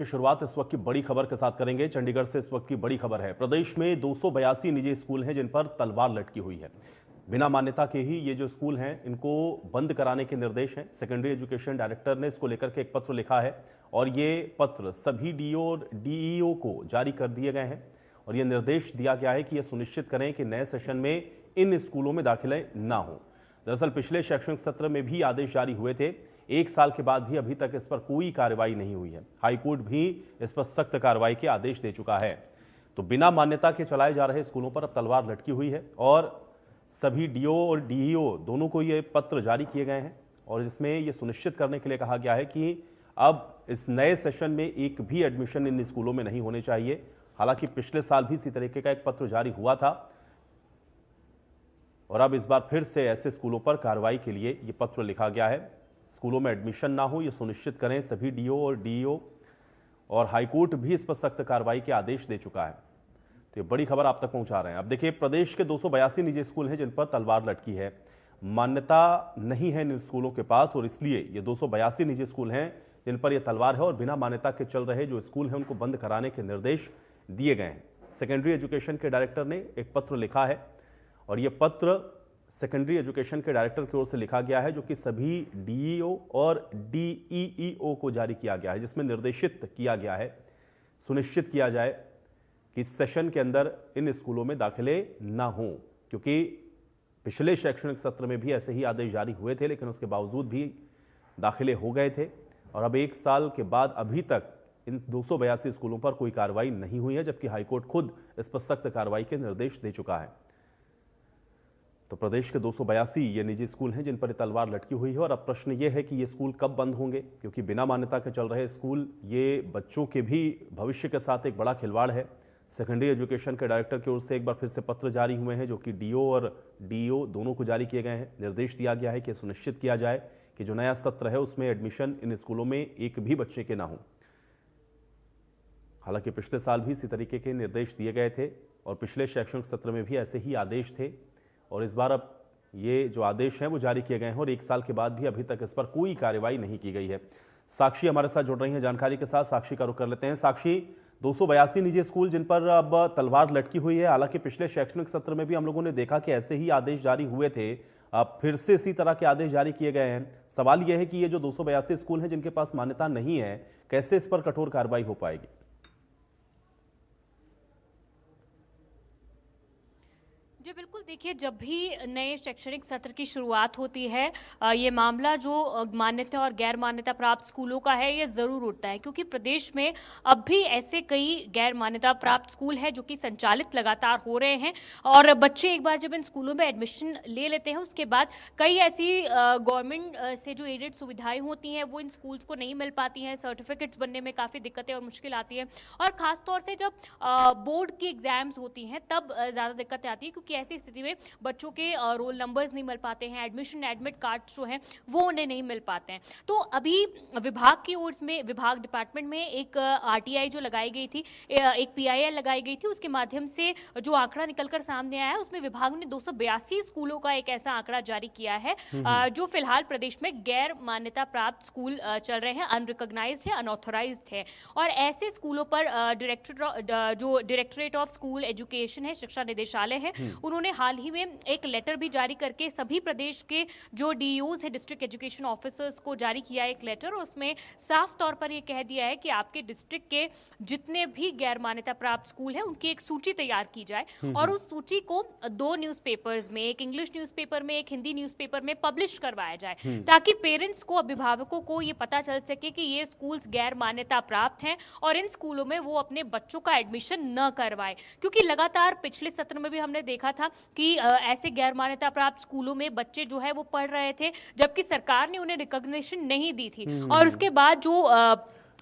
की शुरुआत इस वक्त की बड़ी खबर के साथ करेंगे। चंडीगढ़ से इस वक्त की बड़ी खबर है। प्रदेश में 282 निजी स्कूल हैं जिन पर तलवार लटकी हुई है। बिना मान्यता के ही ये जो स्कूल हैं इनको बंद कराने के निर्देश हैं। सेकेंडरी एजुकेशन डायरेक्टर ने इसको लेकर के एक पत्र लिखा है और ये पत्र सभी डीओ और डीईओ को जारी कर दिए गए हैं और ये निर्देश दिया गया है कि यह सुनिश्चित करें कि नए सेशन में इन स्कूलों में दाखिले ना हो। दरअसल पिछले शैक्षणिक सत्र में भी आदेश जारी हुए थे। एक साल के बाद भी अभी तक इस पर कोई कार्रवाई नहीं हुई है। हाईकोर्ट भी इस पर सख्त कार्रवाई के आदेश दे चुका है। तो बिना मान्यता के चलाए जा रहे स्कूलों पर अब तलवार लटकी हुई है और सभी डीओ और डीईओ दोनों को ये पत्र जारी किए गए हैं और इसमें यह सुनिश्चित करने के लिए कहा गया है कि अब इस नए सेशन में एक भी एडमिशन इन स्कूलों में नहीं होने चाहिए। हालांकि पिछले साल भी इसी तरीके का एक पत्र जारी हुआ था और अब इस बार फिर से ऐसे स्कूलों पर कार्रवाई के लिए ये पत्र लिखा गया है। स्कूलों में एडमिशन ना हो ये सुनिश्चित करें सभी डीओ और डीईओ और हाईकोर्ट भी इस पर सख्त कार्रवाई के आदेश दे चुका है। तो ये बड़ी खबर आप तक पहुंचा रहे हैं। अब देखिए, प्रदेश के 282 निजी स्कूल हैं जिन पर तलवार लटकी है। मान्यता नहीं है इन स्कूलों के पास और इसलिए ये 282 निजी स्कूल हैं जिन पर यह तलवार है और बिना मान्यता के चल रहे जो स्कूल हैं उनको बंद कराने के निर्देश दिए गए हैं। सेकेंडरी एजुकेशन के डायरेक्टर ने एक पत्र लिखा है और यह पत्र सेकेंडरी एजुकेशन के डायरेक्टर की ओर से लिखा गया है जो कि सभी डीईओ और डीईईओ को जारी किया गया है, जिसमें निर्देशित किया गया है सुनिश्चित किया जाए कि सेशन के अंदर इन स्कूलों में दाखिले ना हों, क्योंकि पिछले शैक्षणिक सत्र में भी ऐसे ही आदेश जारी हुए थे लेकिन उसके बावजूद भी दाखिले हो गए थे और अब एक साल के बाद अभी तक इन 282 स्कूलों पर कोई कार्रवाई नहीं हुई है, जबकि हाईकोर्ट खुद इस पर सख्त कार्रवाई के निर्देश दे चुका है। तो प्रदेश के 282 ये निजी स्कूल हैं जिन पर तलवार लटकी हुई है और अब प्रश्न ये है कि ये स्कूल कब बंद होंगे, क्योंकि बिना मान्यता के चल रहे स्कूल ये बच्चों के भी भविष्य के साथ एक बड़ा खिलवाड़ है। सेकेंडरी एजुकेशन के डायरेक्टर की ओर से एक बार फिर से पत्र जारी हुए हैं जो कि डीओ और डीईओ दोनों को जारी किए गए हैं। निर्देश दिया गया है कि सुनिश्चित किया जाए कि जो नया सत्र है उसमें एडमिशन इन स्कूलों में एक भी बच्चे के ना हो। हालांकि पिछले साल भी इसी तरीके के निर्देश दिए गए थे और पिछले शैक्षणिक सत्र में भी ऐसे ही आदेश थे और इस बार अब ये जो आदेश हैं वो जारी किए गए हैं और एक साल के बाद भी अभी तक इस पर कोई कार्रवाई नहीं की गई है। साक्षी हमारे साथ जुड़ रही हैं जानकारी के साथ। साक्षी का रुख कर लेते हैं। साक्षी, 282 निजी स्कूल जिन पर अब तलवार लटकी हुई है, हालांकि पिछले शैक्षणिक सत्र में भी हम लोगों ने देखा कि ऐसे ही आदेश जारी हुए थे, अब फिर से इसी तरह के आदेश जारी किए गए हैं। सवाल यह है कि ये जो 282 स्कूल हैं जिनके पास मान्यता नहीं है, कैसे इस पर कठोर कार्रवाई हो पाएगी? जी बिल्कुल, देखिए जब भी नए शैक्षणिक सत्र की शुरुआत होती है ये मामला जो मान्यता और गैर मान्यता प्राप्त स्कूलों का है ये ज़रूर उठता है, क्योंकि प्रदेश में अब भी ऐसे कई गैर मान्यता प्राप्त स्कूल हैं जो कि संचालित लगातार हो रहे हैं और बच्चे एक बार जब इन स्कूलों में एडमिशन ले लेते हैं उसके बाद कई ऐसी गवर्नमेंट से जो एडेड सुविधाएं होती हैं वो इन स्कूल्स को नहीं मिल पाती हैं। सर्टिफिकेट्स बनने में काफ़ी दिक्कतें और मुश्किल आती है और ख़ासतौर से जब बोर्ड की एग्ज़ाम्स होती हैं तब ज़्यादा दिक्कतें आती हैं, क्योंकि ऐसी स्थिति में बच्चों के रोल नंबर्स नहीं मिल पाते हैं, एडमिशन एडमिट कार्ड जो हैं वो उन्हें नहीं मिल पाते हैं। तो अभी विभाग की ओर में, विभाग डिपार्टमेंट में एक आरटीआई जो लगाई गई थी, एक पीआईएल लगाई गई थी, उसके माध्यम से जो आंकड़ा निकलकर सामने आया है उसमें विभाग ने 282 स्कूलों का एक ऐसा आंकड़ा जारी किया है जो फिलहाल प्रदेश में गैर मान्यता प्राप्त स्कूल चल रहे हैं, अनरिकॉग्नाइज्ड है, अनऑथोराइज्ड है। और ऐसे स्कूलों पर डायरेक्टरेट ऑफ स्कूल एजुकेशन है, शिक्षा निदेशालय है, उन्होंने हाल ही में एक लेटर भी जारी करके सभी प्रदेश के जो डीईओज है, डिस्ट्रिक्ट एजुकेशन ऑफिसर्स को जारी किया एक लेटर। उसमें साफ तौर पर यह कह दिया है कि आपके डिस्ट्रिक्ट के जितने भी गैर मान्यता प्राप्त स्कूल हैं उनकी एक सूची तैयार की जाए और उस सूची को 2 न्यूज़पेपर्स में, एक इंग्लिश न्यूज़पेपर में, एक हिंदी न्यूज़पेपर में पब्लिश करवाया जाए, ताकि पेरेंट्स को, अभिभावकों को ये पता चल सके कि ये स्कूल्स गैर मान्यता प्राप्त हैं और इन स्कूलों में वो अपने बच्चों का एडमिशन न करवाएं। क्योंकि लगातार पिछले सत्र में भी हमने देखा था कि ऐसे गैर मान्यता प्राप्त स्कूलों में बच्चे जो है वो पढ़ रहे थे जबकि सरकार ने उन्हें रिकॉग्निशन नहीं दी थी और उसके बाद जो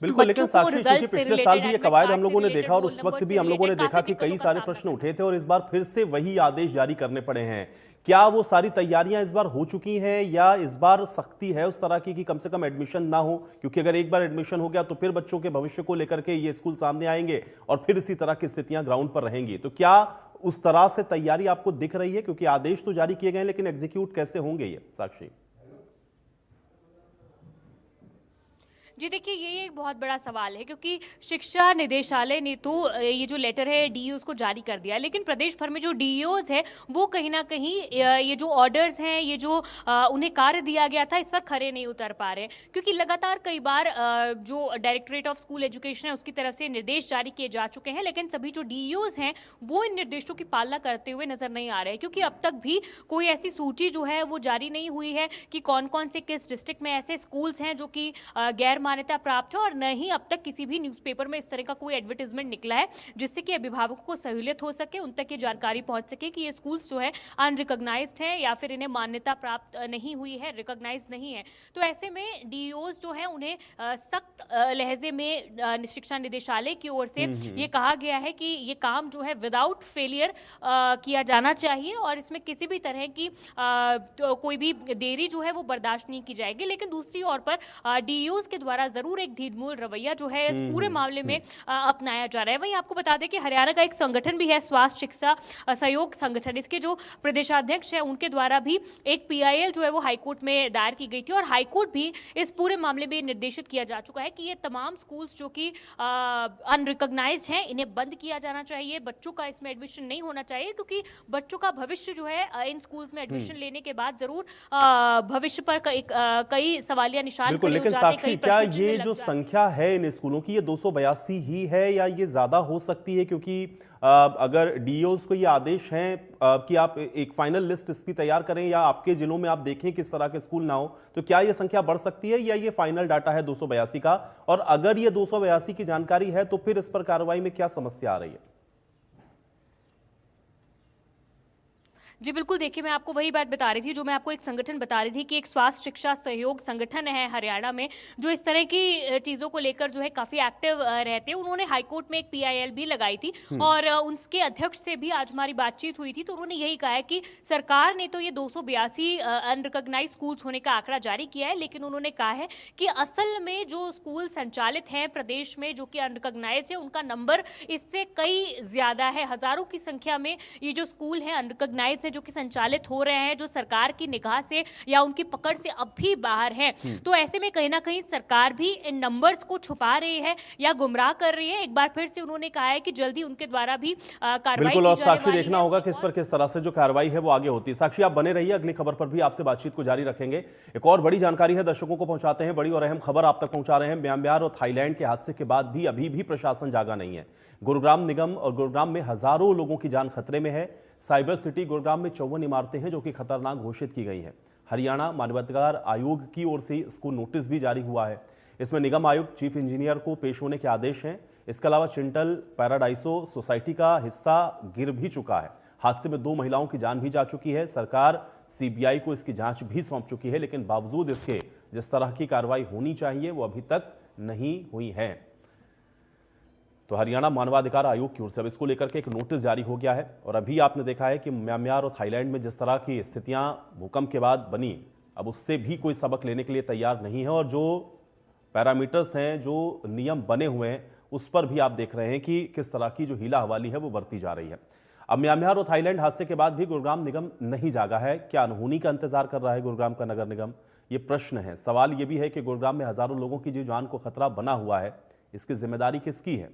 बिल्कुल, लेकिन साक्षी, चूंकि पिछले साल भी ये कवायद हम लोगों ने देखा और उस वक्त भी हम लोगों ने देखा कि कई सारे प्रश्न उठे थे और इस बार फिर से वही आदेश जारी करने पड़े हैं। क्या वो सारी तैयारियां इस बार हो चुकी हैं या इस बार सख्ती है उस तरह की कि कम से कम एडमिशन ना हो? क्योंकि अगर एक बार एडमिशन हो गया तो फिर बच्चों के भविष्य को लेकर के ये स्कूल सामने आएंगे और फिर इसी तरह की स्थितियां ग्राउंड पर रहेंगी। तो क्या उस तरह से तैयारी आपको दिख रही है? क्योंकि आदेश तो जारी किए गए लेकिन एग्जीक्यूट कैसे होंगे ये, साक्षी? जी देखिए, ये एक बहुत बड़ा सवाल है क्योंकि शिक्षा निदेशालय ने तो ये जो लेटर है डीईओज़ को जारी कर दिया, लेकिन प्रदेश भर में जो डीईओज़ है वो कहीं न कहीं ये जो ऑर्डर्स हैं, ये जो उन्हें कार्य दिया गया था, इस पर खरे नहीं उतर पा रहे हैं। क्योंकि लगातार कई बार जो डायरेक्टरेट ऑफ स्कूल एजुकेशन है उसकी तरफ से निर्देश जारी किए जा चुके हैं, लेकिन सभी जो डीईओज़ हैं वो इन निर्देशों की पालना करते हुए नज़र नहीं आ रहे हैं। क्योंकि अब तक भी कोई ऐसी सूची जो है वो जारी नहीं हुई है कि कौन-कौन से किस डिस्ट्रिक्ट में ऐसे स्कूल्स हैं जो कि गैर मान्यता प्राप्त है, और न ही अब तक किसी भी न्यूज़पेपर में इस तरह का कोई एडवर्टाइजमेंट निकला है जिससे कि अभिभावकों को सहूलियत हो सके, उन तक ये जानकारी पहुंच सके कि ये स्कूल्स जो है अनरिकॉग्नाइज्ड हैं या फिर इन्हें मान्यता प्राप्त नहीं हुई है, रिकॉग्नाइज नहीं है। तो ऐसे में डीईओज़ जो है उन्हें सख्त लहजे में शिक्षा निदेशालय की ओर से ये कहा गया है कि ये काम जो है विदाउट फेलियर किया जाना चाहिए और इसमें किसी भी तरह की तो कोई भी देरी जो है वो बर्दाश्त नहीं की जाएगी। लेकिन दूसरी ओर पर डीईओज़ के द्वारा जरूर एक ढीठमूल रवैया जो है इस पूरे मामले में अपनाया जा रहा है। वहीं आपको बता दें कि हरियाणा का एक संगठन भी है, स्वास्थ्य शिक्षा सहयोग संगठन, इसके जो प्रदेशाध्यक्ष है उनके द्वारा भी एक पीआईएल जो है वो हाईकोर्ट में दायर की गई थी और हाईकोर्ट भी इस पूरे मामले में निर्देशित किया जा चुका है कि ये तमाम स्कूल्स जो कि अनरिकॉग्नाइज्ड हैं इन्हें बंद किया जाना चाहिए, बच्चों का इसमें एडमिशन नहीं होना चाहिए, क्योंकि बच्चों का भविष्य जो है इन स्कूल्स में एडमिशन लेने के बाद जरूर भविष्य पर कई सवालिया निशान बिल्कुल। खड़े हो लेकिन जाते हैं, साक्षी, कई क्या प्रश्न चिन्ह ये लग जो जाते हैं। संख्या है इन स्कूलों की, ये 282 ही है या ये ज्यादा हो सकती है? क्योंकि अगर डीओज को ये आदेश हैं कि आप एक फाइनल लिस्ट इसकी तैयार करें या आपके जिलों में आप देखें किस तरह के स्कूल ना हो, तो क्या ये संख्या बढ़ सकती है या ये फाइनल डाटा है 282 का? और अगर ये 282 की जानकारी है तो फिर इस पर कार्रवाई में क्या समस्या आ रही है? जी बिल्कुल, देखिए मैं आपको वही बात बता रही थी जो मैं आपको एक संगठन बता रही थी कि एक स्वास्थ्य शिक्षा सहयोग संगठन है हरियाणा में जो इस तरह की चीज़ों को लेकर जो है काफ़ी एक्टिव रहते हैं। उन्होंने हाईकोर्ट में एक पीआईएल भी लगाई थी और उनके अध्यक्ष से भी आज हमारी बातचीत हुई थी, तो उन्होंने यही कहा है कि सरकार ने तो ये 282 अनरिकॉग्नाइज्ड स्कूल्स होने का आंकड़ा जारी किया है, लेकिन उन्होंने कहा है कि असल में जो स्कूल संचालित हैं प्रदेश में जो कि अनरिकॉग्नाइज्ड है उनका नंबर इससे कई ज़्यादा है। हज़ारों की संख्या में ये जो स्कूल हैं अनरिकॉग्नाइज्ड जो कि संचालित हो रहे हैं, जो सरकार की निगाह से या उनकी पकड़ से अब भी बाहर है। तो ऐसे में कहीं ना कहीं सरकार भी इन नंबर्स को छुपा रही है या गुमराह कर रही है। एक बार फिर से उन्होंने कहा है कि जल्दी उनके द्वारा भी कार्रवाई बिल्कुल। की और जाने साक्षी, वाली देखना है। होगा किस पर किस तरह से जो कार्रवाई है वो आगे होती है। साक्षी, आप बने रहिए, अगली खबर पर भी आपसे बातचीत को जारी रखेंगे। एक और बड़ी जानकारी है, दर्शकों को पहुंचाते हैं, बड़ी और अहम खबर आप तक पहुंचा रहे हैं। म्यांमार और थाईलैंड के हादसे के बाद भी अभी भी प्रशासन जागा नहीं है। गुरुग्राम निगम और गुरुग्राम में हजारों लोगों की जान खतरे में है। साइबर सिटी गुरुग्राम में 54 इमारतें हैं जो कि खतरनाक घोषित की गई हैं। हरियाणा मानवाधिकार आयोग की ओर से इसको नोटिस भी जारी हुआ है। इसमें निगम आयुक्त, चीफ इंजीनियर को पेश होने के आदेश हैं। इसके अलावा चिंटल पैराडाइसो सोसाइटी का हिस्सा गिर भी चुका है। हादसे में 2 महिलाओं की जान भी जा चुकी है। सरकार सीबीआई को इसकी जांच भी सौंप चुकी है, लेकिन बावजूद इसके जिस तरह की कार्रवाई होनी चाहिए वो अभी तक नहीं हुई है। तो हरियाणा मानवाधिकार आयोग की ओर से अब इसको लेकर के एक नोटिस जारी हो गया है। और अभी आपने देखा है कि म्यांमार और थाईलैंड में जिस तरह की स्थितियां भूकंप के बाद बनी, अब उससे भी कोई सबक लेने के लिए तैयार नहीं है। और जो पैरामीटर्स हैं, जो नियम बने हुए हैं, उस पर भी आप देख रहे हैं कि किस तरह की जो हीला हवाली है वो बरती जा रही है। अब म्यांमार और थाईलैंड हादसे के बाद भी गुरुग्राम निगम नहीं जागा है। क्या अनहोनी का इंतजार कर रहा है गुरुग्राम का नगर निगम? ये प्रश्न है। सवाल ये भी है कि गुरुग्राम में हजारों लोगों की जो जान को खतरा बना हुआ है, इसकी जिम्मेदारी किसकी है?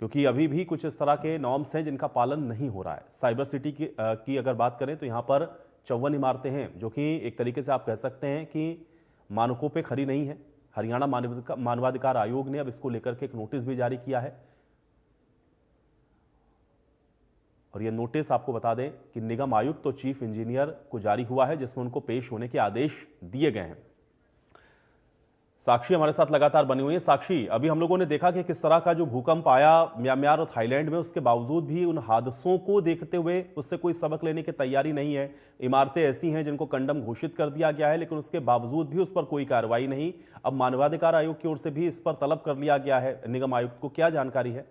क्योंकि अभी भी कुछ इस तरह के नॉर्म्स हैं जिनका पालन नहीं हो रहा है। साइबर सिटी की अगर बात करें तो यहाँ पर 54 इमारतें हैं जो कि एक तरीके से आप कह सकते हैं कि मानकों पे खरी नहीं है। हरियाणा मानवाधिकार आयोग ने अब इसको लेकर के एक नोटिस भी जारी किया है। और यह नोटिस आपको बता दें कि निगम आयुक्त तो चीफ इंजीनियर को जारी हुआ है, जिसमें उनको पेश होने के आदेश दिए गए हैं। साक्षी हमारे साथ लगातार बनी हुई है। साक्षी, अभी हम लोगों ने देखा कि किस तरह का जो भूकंप आया म्यांमार और थाईलैंड में, उसके बावजूद भी उन हादसों को देखते हुए उससे कोई सबक लेने की तैयारी नहीं है। इमारतें ऐसी हैं जिनको कंडम घोषित कर दिया गया है, लेकिन उसके बावजूद भी उस पर कोई कार्रवाई नहीं। अब मानवाधिकार आयोग की ओर से भी इस पर तलब कर लिया गया है निगम आयुक्त को। क्या जानकारी है?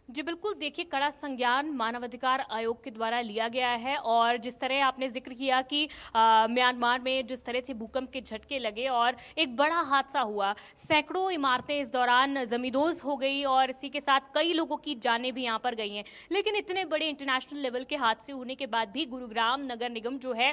जी बिल्कुल, देखिए कड़ा संज्ञान मानवाधिकार आयोग के द्वारा लिया गया है और जिस तरह आपने जिक्र किया कि म्यांमार में जिस तरह से भूकंप के झटके लगे और एक बड़ा हादसा हुआ, सैकड़ों इमारतें इस दौरान जमींदोज हो गई और इसी के साथ कई लोगों की जानें भी यहाँ पर गई हैं। लेकिन इतने बड़े इंटरनेशनल लेवल के हादसे होने के बाद भी गुरुग्राम नगर निगम जो है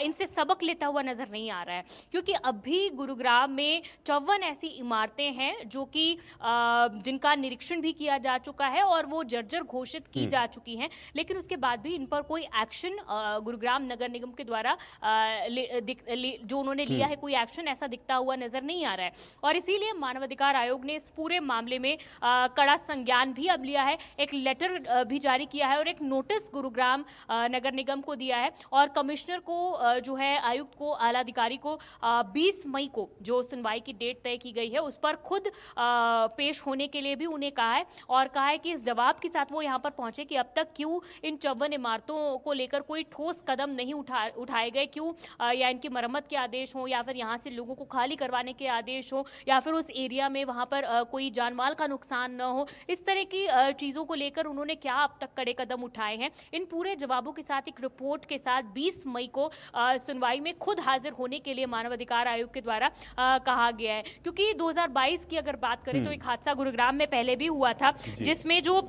इनसे सबक लेता हुआ नजर नहीं आ रहा है, क्योंकि अब भी गुरुग्राम में 54 ऐसी इमारतें हैं जो कि जिनका निरीक्षण भी किया जा चुका है और वो जर्जर घोषित की जा चुकी हैं, लेकिन उसके बाद भी इन पर कोई एक्शन गुरुग्राम नगर निगम के द्वारा जो उन्होंने लिया है कोई एक्शन ऐसा दिखता हुआ नजर नहीं आ रहा है। और इसीलिए मानवाधिकार आयोग ने इस पूरे मामले में कड़ा संज्ञान भी अब लिया है, एक लेटर भी जारी किया है और एक नोटिस गुरुग्राम नगर निगम को दिया है और कमिश्नर को जो है आयुक्त को आला अधिकारी को 20 मई को जो सुनवाई की डेट तय की गई है उस पर खुद पेश होने के लिए भी उन्हें कहा है और कहा है कि इस जवाब के साथ वो यहाँ पर पहुंचे कि अब तक क्यों इन 54 इमारतों को लेकर कोई ठोस कदम नहीं उठाए गए, क्यों या इनकी मरम्मत के आदेश हो या फिर यहाँ से लोगों को खाली करवाने के आदेश हो या फिर उस एरिया में वहाँ पर कोई जानमाल का नुकसान न हो, इस तरह की चीज़ों को लेकर उन्होंने क्या अब तक कड़े कदम उठाए हैं। इन पूरे जवाबों के साथ एक रिपोर्ट के साथ 20 मई को सुनवाई में खुद हाजिर होने के लिए मानवाधिकार आयोग के द्वारा कहा गया है, क्योंकि 2022 की अगर बात करें तो एक हादसा गुरुग्राम में पहले भी हुआ था जिसमें जो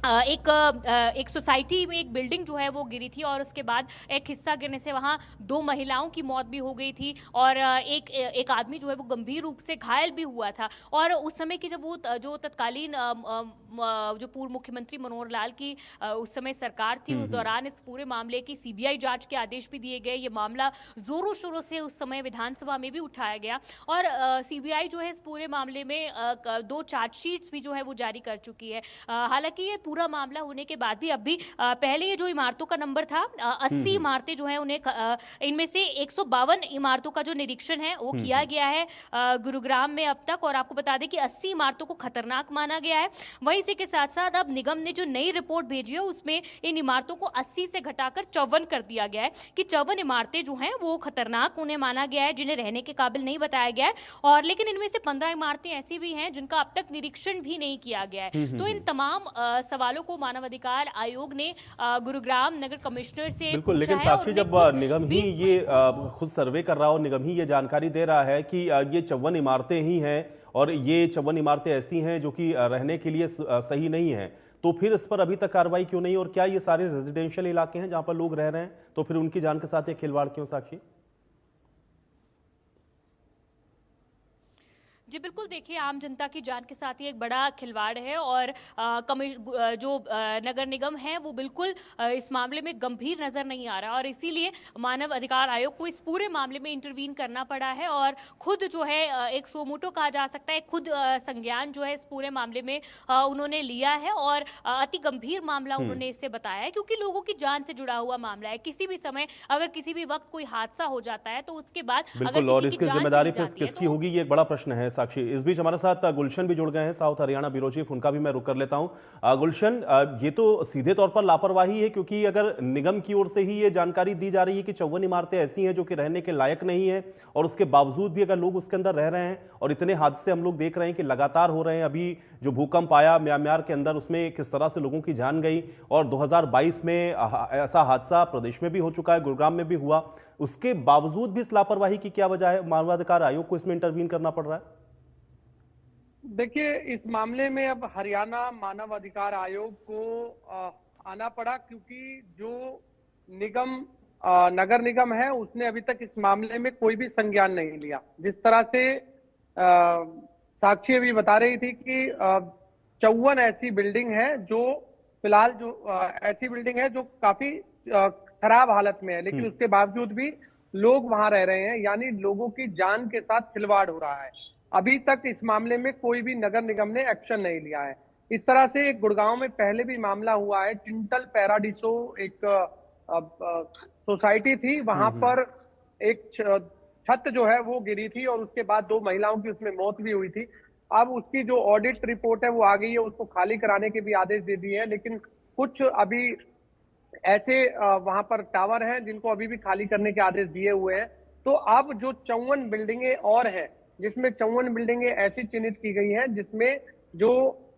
एक सोसाइटी में एक बिल्डिंग जो है वो गिरी थी और उसके बाद एक हिस्सा गिरने से वहाँ 2 महिलाओं की मौत भी हो गई थी और एक आदमी जो है वो गंभीर रूप से घायल भी हुआ था। और उस समय की जब वो जो तत्कालीन जो पूर्व मुख्यमंत्री मनोहर लाल की उस समय सरकार थी, उस दौरान इस पूरे मामले की सीबीआई जांच के आदेश भी दिए गए। ये मामला जोरों शोरों से उस समय विधानसभा में भी उठाया गया और सीबीआई जो है इस पूरे मामले में 2 चार्जशीट्स भी जो है वो जारी कर चुकी है। हालांकि ये पूरा मामला होने के बाद भी अब भी पहले ये जो इमारतों का नंबर था 80 इमारतें जो है उन्हें इनमें से 152 इमारतों का जो निरीक्षण है वो किया गया है गुरुग्राम में अब तक। और आपको बता दें कि 80 इमारतों को खतरनाक माना गया है। वहीं इसी के साथ साथ अब निगम ने जो नई रिपोर्ट भेजी है उसमें इन इमारतों को 80 से घटाकर 54 कर दिया गया है कि 54 इमारतें जो हैं वो खतरनाक उन्हें माना गया है, जिन्हें रहने के काबिल नहीं बताया गया है। और लेकिन इनमें से 15 इमारतें ऐसी भी हैं जिनका अब तक निरीक्षण भी नहीं किया गया है। तो इन तमाम सवालों को मानवाधिकार आयोग ने गुरुग्राम नगर कमिश्नर से बिल्कुल, लेकिन पूछा है साक्षी और जब उन्हें निगम ही 20 ये मई को खुद सर्वे कर रहा हो, निगम ही ये जानकारी दे रहा है कि ये 54 इमारतें ही हैं और ये 54 इमारतें ऐसी हैं जो कि रहने के लिए सही नहीं हैं, तो फिर इस पर अभी तक कार्रवाई क्यों नहीं? और क्या ये सारे रेजिडेंशियल इलाके हैं जहां पर लोग रह रहे हैं, तो फिर उनकी जान के साथ ये खिलवाड़ क्यों साक्षी? जी बिल्कुल, देखिए आम जनता की जान के साथ ही एक बड़ा खिलवाड़ है और नगर निगम है वो बिल्कुल इस मामले में गंभीर नजर नहीं आ रहा और इसीलिए मानव अधिकार आयोग को इस पूरे मामले में इंटरवीन करना पड़ा है और खुद जो है एक सोमोटो कहा जा सकता है, खुद संज्ञान जो है इस पूरे मामले में उन्होंने लिया है और अति गंभीर मामला उन्होंने इससे बताया है, क्योंकि लोगों की जान से जुड़ा हुआ मामला है। किसी भी समय अगर किसी भी वक्त कोई हादसा हो जाता है तो उसके बाद बिल्कुल, और इसकी जिम्मेदारी फिर किसकी होगी ये एक बड़ा प्रश्न है साक्षी। इस बीच हमारे साथ गुलशन भी जुड़ गए हैं, साउथ हरियाणा ब्यूरो चीफ, उनका भी मैं रुक कर लेता हूं। गुलशन, ये तो सीधे तौर पर लापरवाही है, क्योंकि अगर निगम की ओर से ही ये जानकारी दी जा रही है कि 54 इमारतें ऐसी हैं जो कि रहने के लायक नहीं है और उसके बावजूद भी अगर लोग उसके अंदर रह रहे हैं और इतने हादसे हम लोग देख रहे हैं कि लगातार हो रहे हैं। अभी जो भूकंप आया म्यांमार के अंदर उसमें किस तरह से लोगों की जान गई और 2022 में ऐसा हादसा प्रदेश में भी हो चुका है, गुरुग्राम में भी हुआ, उसके बावजूद भी इस लापरवाही की क्या वजह है? मानवाधिकार आयोग को इसमें इंटरवीन करना पड़ रहा है। देखिए, इस मामले में अब हरियाणा मानव अधिकार आयोग को आना पड़ा, क्योंकि जो निगम नगर निगम है उसने अभी तक इस मामले में कोई भी संज्ञान नहीं लिया। जिस तरह से साक्षी अभी बता रही थी कि 54 ऐसी बिल्डिंग है जो फिलहाल जो ऐसी बिल्डिंग है जो काफी खराब हालत में है, लेकिन उसके बावजूद भी लोग वहां रह रहे हैं, यानी लोगों की जान के साथ खिलवाड़ हो रहा है। अभी तक इस मामले में कोई भी नगर निगम ने एक्शन नहीं लिया है। इस तरह से गुड़गांव में पहले भी मामला हुआ है, टिंटल पैराडिसो एक सोसाइटी थी, वहां पर एक छत जो है वो गिरी थी और उसके बाद 2 महिलाओं की उसमें मौत भी हुई थी। अब उसकी जो ऑडिट रिपोर्ट है वो आ गई है, उसको खाली कराने के भी आदेश दे दिए हैं, लेकिन कुछ अभी ऐसे वहां पर टावर हैं जिनको अभी भी खाली करने के आदेश दिए हुए हैं। तो अब जो 54 बिल्डिंगें और हैं, जिसमें 54 बिल्डिंगें ऐसी चिन्हित की गई हैं जिसमें जो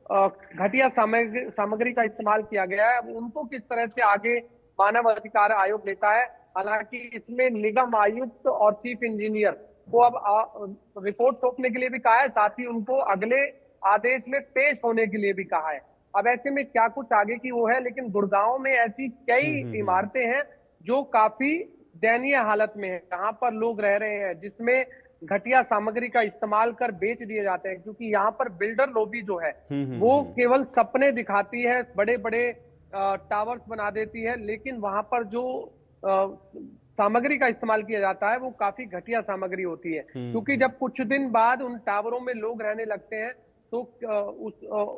घटिया सामग्री का इस्तेमाल किया गया है, उनको किस तरह से आगे मानव अधिकार आयोग लेता है। हालांकि इसमें निगम आयुक्त और चीफ इंजीनियर को अब रिपोर्ट सौंपने के लिए भी कहा है, साथ ही उनको अगले आदेश में पेश होने के लिए भी कहा है। अब ऐसे में क्या कुछ आगे की वो है, लेकिन गुड़गांव में ऐसी कई इमारतें हैं जो काफी दयनीय हालत में है, जहां पर लोग रह रहे हैं, जिसमें घटिया सामग्री का इस्तेमाल कर बेच दिए जाते हैं। क्योंकि यहाँ पर बिल्डर लॉबी जो है वो केवल सपने दिखाती है, बड़े बड़े टावर्स बना देती है, लेकिन वहां पर जो सामग्री का इस्तेमाल किया जाता है वो काफी घटिया सामग्री होती है। क्योंकि जब कुछ दिन बाद उन टावरों में लोग रहने लगते हैं तो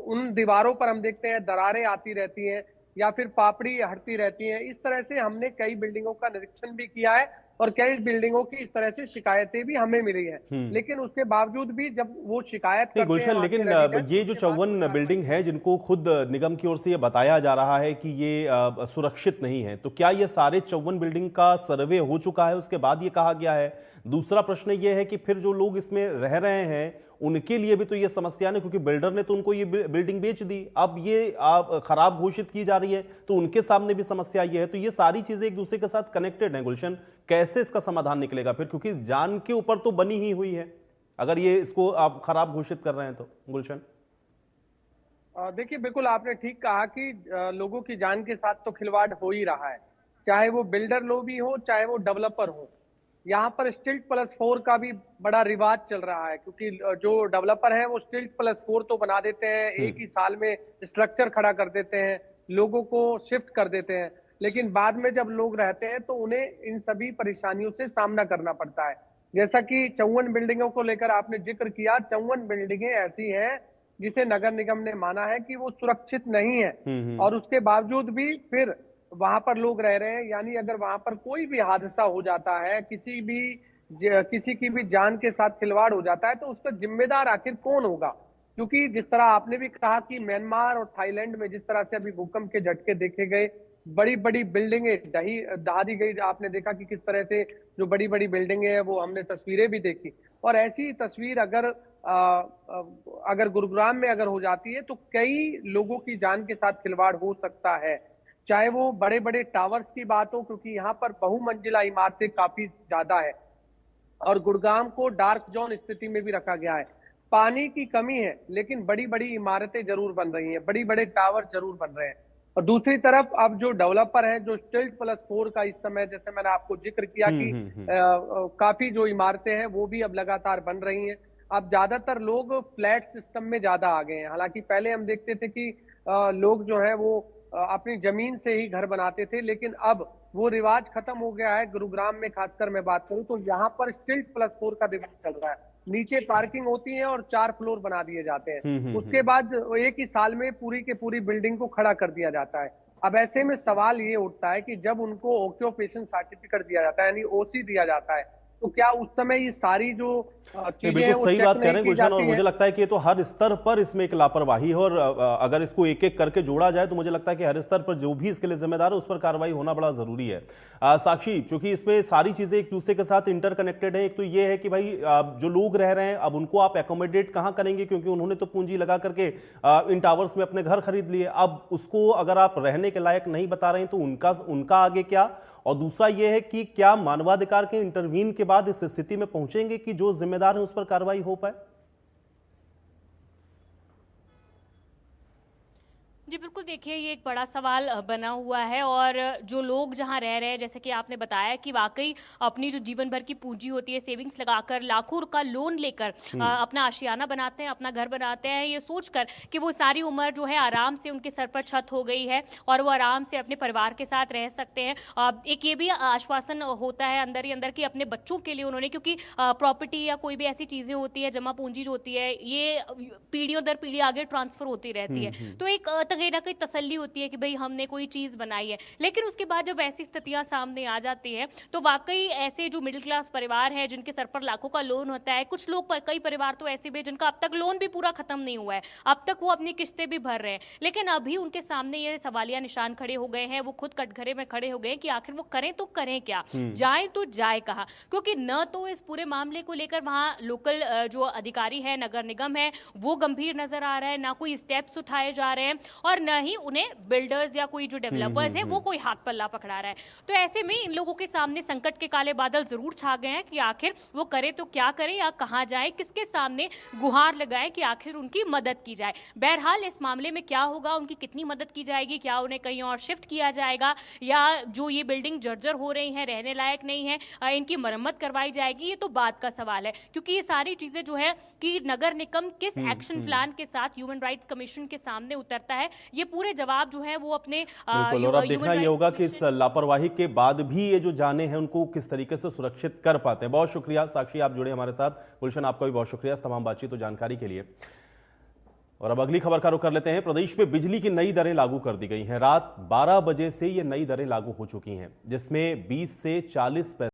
उन दीवारों पर हम देखते हैं दरारें आती रहती हैं या फिर पापड़ी हटती रहती हैं। इस तरह से हमने कई बिल्डिंगों का निरीक्षण भी किया है और कई बिल्डिंगों की इस तरह से शिकायतें भी हमें मिली है। लेकिन उसके बावजूद भी जब वो शिकायत करते गुलशन, हैं, लेकिन ये जो 54 बिल्डिंग है जिनको खुद निगम की ओर से ये बताया जा रहा है कि ये सुरक्षित नहीं है, तो क्या ये सारे 54 बिल्डिंग का सर्वे हो चुका है, उसके बाद ये कहा गया है? दूसरा प्रश्न ये है कि फिर जो लोग इसमें रह रहे हैं उनके लिए भी तो ये समस्या नहीं, क्योंकि बिल्डर ने तो उनको ये बिल्डिंग बेच दी, अब ये खराब घोषित की जा रही है, तो उनके सामने भी समस्या ये है। तो ये सारी चीजें एक दूसरे के साथ कनेक्टेड हैं गुलशन, कैसे इसका समाधान निकलेगा फिर? क्योंकि जान के ऊपर तो बनी ही हुई है, अगर ये इसको आप खराब घोषित कर रहे हैं तो। गुलशन, देखिए, बिल्कुल आपने ठीक कहा कि लोगों की जान के साथ तो खिलवाड़ हो ही रहा है, चाहे वो बिल्डर लॉबी हो चाहे वो डेवलपर हो। यहाँ पर स्टिल्ट प्लस 4 का भी बड़ा रिवाज चल रहा है, क्योंकि जो डेवलपर है वो स्टिल्ट प्लस 4 तो बना देते हैं, एक ही साल में स्ट्रक्चर खड़ा कर देते हैं, लोगों को शिफ्ट कर देते हैं, लेकिन बाद में जब लोग रहते हैं तो उन्हें इन सभी परेशानियों से सामना करना पड़ता है। जैसा कि 54 बिल्डिंगों को लेकर आपने जिक्र किया, 54 बिल्डिंगें ऐसी हैं जिसे नगर निगम ने माना है कि वो सुरक्षित नहीं है, और उसके बावजूद भी फिर वहां पर लोग रह रहे हैं। यानी अगर वहां पर कोई भी हादसा हो जाता है, किसी की भी जान के साथ खिलवाड़ हो जाता है, तो उसका जिम्मेदार आखिर कौन होगा? क्योंकि जिस तरह आपने भी कहा कि म्यांमार और थाईलैंड में जिस तरह से अभी भूकंप के झटके देखे गए, बड़ी बड़ी बिल्डिंगे ढहा दी गई, आपने देखा कि किस तरह से जो बड़ी बड़ी बिल्डिंगे हैं वो हमने तस्वीरें भी देखी। और ऐसी तस्वीर अगर गुरुग्राम में अगर हो जाती है तो कई लोगों की जान के साथ खिलवाड़ हो सकता है, चाहे वो बड़े बड़े टावर्स की बात हो, क्योंकि यहाँ पर बहुमंजिला इमारतें काफी ज्यादा है और गुड़गांव को डार्क जोन स्थिति में भी रखा गया है। पानी की कमी है, लेकिन बड़ी बड़ी इमारतें जरूर बन रही हैं, बड़ी बड़े टावर जरूर बन रहे हैं। और दूसरी तरफ अब जो डेवलपर है, जो स्टिल्ट प्लस 4 का इस समय, जैसे मैंने आपको जिक्र किया कि काफी जो इमारतें हैं वो भी अब लगातार बन रही हैं। अब ज्यादातर लोग फ्लैट सिस्टम में ज्यादा आ गए हैं। हालांकि पहले हम देखते थे कि लोग जो है वो अपनी जमीन से ही घर बनाते थे, लेकिन अब वो रिवाज खत्म हो गया है। गुरुग्राम में खासकर मैं बात करूं तो यहाँ पर स्टिल्ट प्लस 4 का रिवाज चल रहा है, नीचे पार्किंग होती है और 4 फ्लोर बना दिए जाते हैं। उसके बाद एक ही साल में पूरी की पूरी बिल्डिंग को खड़ा कर दिया जाता है। अब ऐसे में सवाल ये उठता है कि जब उनको ऑक्यूपेशन सर्टिफिकेट दिया जाता है, यानी ओसी दिया जाता है, तो क्या उस समय ये सारी जो चीजें बिल्कुल सही बात कह रहे हैं गुलशन, और मुझे लगता है कि ये तो हर स्तर पर इसमें एक लापरवाही है, और अगर इसको एक एक करके जोड़ा जाए तो मुझे लगता है कि हर स्तर पर जो भी इसके लिए जिम्मेदार है उस पर कार्रवाई होना बड़ा जरूरी है। साक्षी, चूंकि इसमें सारी चीजें एक दूसरे के साथ इंटरकनेक्टेड है, एक तो ये है कि भाई जो लोग रह रहे हैं अब उनको आप एकोमोडेट कहाँ करेंगे, क्योंकि उन्होंने तो पूंजी लगा करके इन टावर्स में अपने घर खरीद लिए, अब उसको अगर आप रहने के लायक नहीं बता रहे हैं तो उनका आगे क्या? और दूसरा यह है कि क्या मानवाधिकार के इंटरवीन के बाद इस स्थिति में पहुंचेंगे कि जो जिम्मेदार है उस पर कार्रवाई हो पाए? जी बिल्कुल, देखिए ये एक बड़ा सवाल बना हुआ है, और जो लोग जहां रह रहे हैं, जैसे कि आपने बताया कि वाकई अपनी जो जीवन भर की पूंजी होती है, सेविंग्स लगाकर लाखों का लोन लेकर अपना आशियाना बनाते हैं, अपना घर बनाते हैं, ये सोचकर कि वो सारी उम्र जो है आराम से उनके सर पर छत हो गई है और वो आराम से अपने परिवार के साथ रह सकते हैं। एक ये भी आश्वासन होता है अंदर ही अंदर कि अपने बच्चों के लिए उन्होंने, क्योंकि प्रॉपर्टी या कोई भी ऐसी चीज़ें होती है, जमा पूंजी जो होती है, ये पीढ़ियों दर पीढ़ी आगे ट्रांसफर होती रहती है, तो एक कहीं ना कहीं तसल्ली होती है कि भाई हमने कोई चीज़ बनाई है। लेकिन उसके बाद जब ऐसी स्थितियां सामने आ जाती हैं तो वाकई ऐसे जो मिडिल क्लास परिवार है जिनके सर पर लाखों का लोन होता है, कुछ लोग कई परिवार तो ऐसे भी हैं जिनका अब तक लोन भी पूरा खत्म नहीं हुआ है, अब तक वो अपनी किस्तें भी भर रहे हैं, लेकिन अभी उनके सामने ये सवालिया निशान खड़े हो गए हैं, वो खुद कटघरे में खड़े हो गए हैं कि आखिर वो करें तो करें क्या, जाए तो जाए कहाँ। क्योंकि न तो इस पूरे मामले को लेकर वहाँ लोकल जो अधिकारी है, नगर निगम है, वो गंभीर नजर आ रहा है, ना कोई स्टेप्स उठाए जा रहे हैं और न ही उन्हें बिल्डर्स या कोई जो डेवलपर्स है वो कोई हाथ पल्ला पकड़ा रहा है। तो ऐसे में इन लोगों के सामने संकट के काले बादल जरूर छा गए हैं कि आखिर वो करे तो क्या करे या कहाँ जाए, किसके सामने गुहार लगाए कि आखिर उनकी मदद की जाए। बहरहाल इस मामले में क्या होगा, उनकी कितनी मदद की जाएगी, क्या उन्हें कहीं और शिफ्ट किया जाएगा या जो ये बिल्डिंग जर्जर हो रही है, रहने लायक नहीं है, इनकी मरम्मत करवाई जाएगी, ये तो बात का सवाल है। क्योंकि ये सारी चीजें जो है कि नगर निगम किस एक्शन प्लान के साथ ह्यूमन राइट्स कमीशन के सामने उतरता है, ये पूरे जवाब जो है वो अपने बिल्कुल। और अब देखना ये होगा कि इस लापरवाही के बाद भी ये जो जाने हैं उनको किस तरीके से सुरक्षित कर पाते हैं। बहुत शुक्रिया साक्षी, आप जुड़े हमारे साथ। गुलशन, आपका भी बहुत शुक्रिया इस तमाम बातचीत और जानकारी के लिए। और अब अगली खबर का रुख कर लेते हैं। प्रदेश में बिजली की नई दरें लागू कर दी गई हैं। रात 12 बजे से ये नई दरें लागू हो चुकी हैं, जिसमें 20 से 40 पैसे